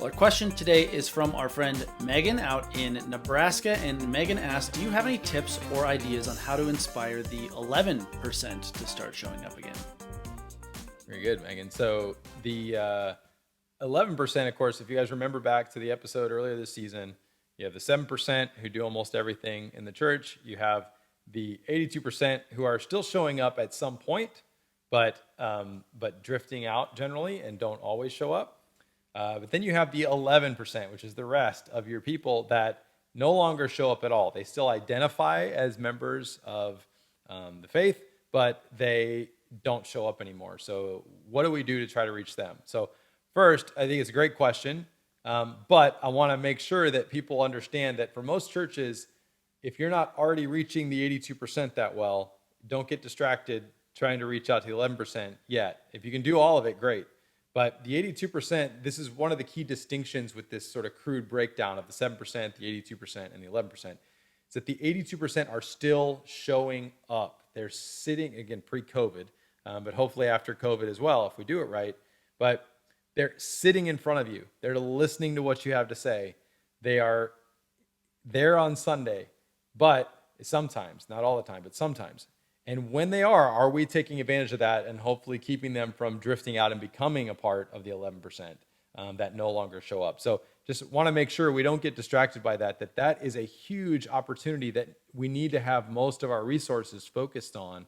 Well, our question today is from our friend Megan out in Nebraska. And Megan asked, do you have any tips or ideas on how to inspire the 11% to start showing up again? Very good, Megan. So the 11%, of course, if you guys remember back to the episode earlier this season, you have the 7% who do almost everything in the church. You have the 82% who are still showing up at some point, but drifting out generally and don't always show up. But then you have the 11%, which is the rest of your people that no longer show up at all. They still identify as members of the faith, but they don't show up anymore. So what do we do to try to reach them? So first, I think it's a great question, but I want to make sure that people understand that for most churches, if you're not already reaching the 82% that well, don't get distracted trying to reach out to the 11% yet. If you can do all of it, great. But the 82%, this is one of the key distinctions with this sort of crude breakdown of the 7%, the 82%, and the 11%, is that the 82% are still showing up. They're sitting, again, pre-COVID, but hopefully after COVID as well, if we do it right. But they're sitting in front of you. They're listening to what you have to say. They are there on Sunday, but sometimes, not all the time, but sometimes. And when they are we taking advantage of that and hopefully keeping them from drifting out and becoming a part of the 11% that no longer show up? So just want to make sure we don't get distracted by that is a huge opportunity that we need to have most of our resources focused on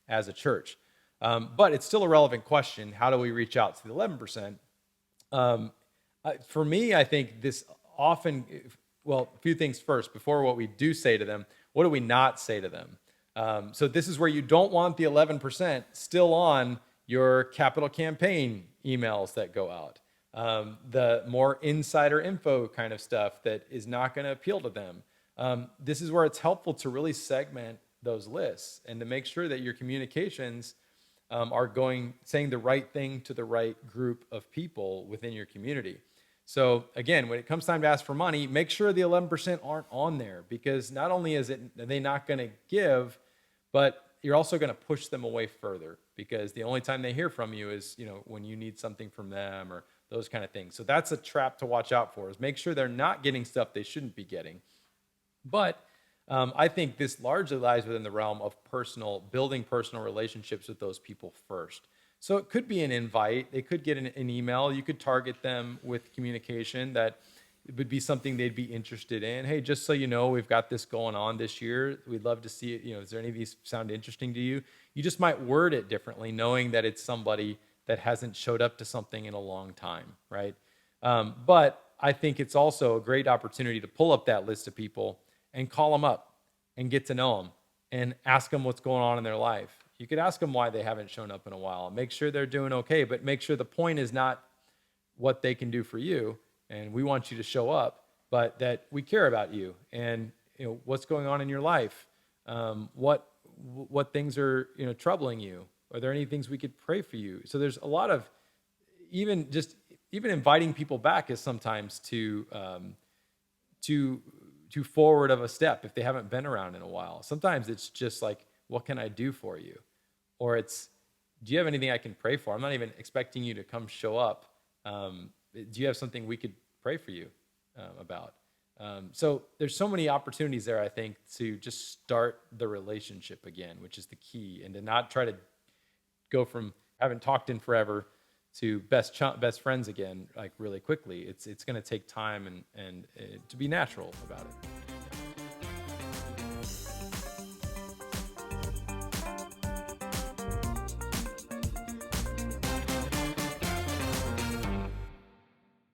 as a church. But it's still a relevant question. How do we reach out to the 11%? For me, I think this often, well, a few things first. Before what we do say to them, what do we not say to them? So this is where you don't want the 11% still on your capital campaign emails that go out. The more insider info kind of stuff that is not going to appeal to them. This is where it's helpful to really segment those lists and to make sure that your communications are saying the right thing to the right group of people within your community. So again, when it comes time to ask for money, make sure the 11% aren't on there, because not only are they not going to give, but you're also going to push them away further, because the only time they hear from you is, when you need something from them or those kind of things. So that's a trap to watch out for, is make sure they're not getting stuff they shouldn't be getting. But I think this largely lies within the realm of building personal relationships with those people first. So it could be an invite. They could get an email. You could target them with communication that it would be something they'd be interested in. Hey, just so you know, we've got this going on this year. We'd love to see it. Is there any of these sound interesting to you? You just might word it differently, knowing that it's somebody that hasn't showed up to something in a long time, right? But I think it's also a great opportunity to pull up that list of people and call them up and get to know them and ask them what's going on in their life. You could ask them why they haven't shown up in a while. Make sure they're doing okay, but make sure the point is not what they can do for you, and we want you to show up, but that we care about you and what's going on in your life. What things are troubling you? Are there any things we could pray for you? So there's a lot of even inviting people back is sometimes too forward of a step if they haven't been around in a while. Sometimes it's just like, what can I do for you? Or it's, do you have anything I can pray for? I'm not even expecting you to come show up. Do you have something we could pray for you about? So there's so many opportunities there, I think, to just start the relationship again, which is the key, and to not try to go from haven't talked in forever to best friends again, like really quickly. It's going to take time and to be natural about it.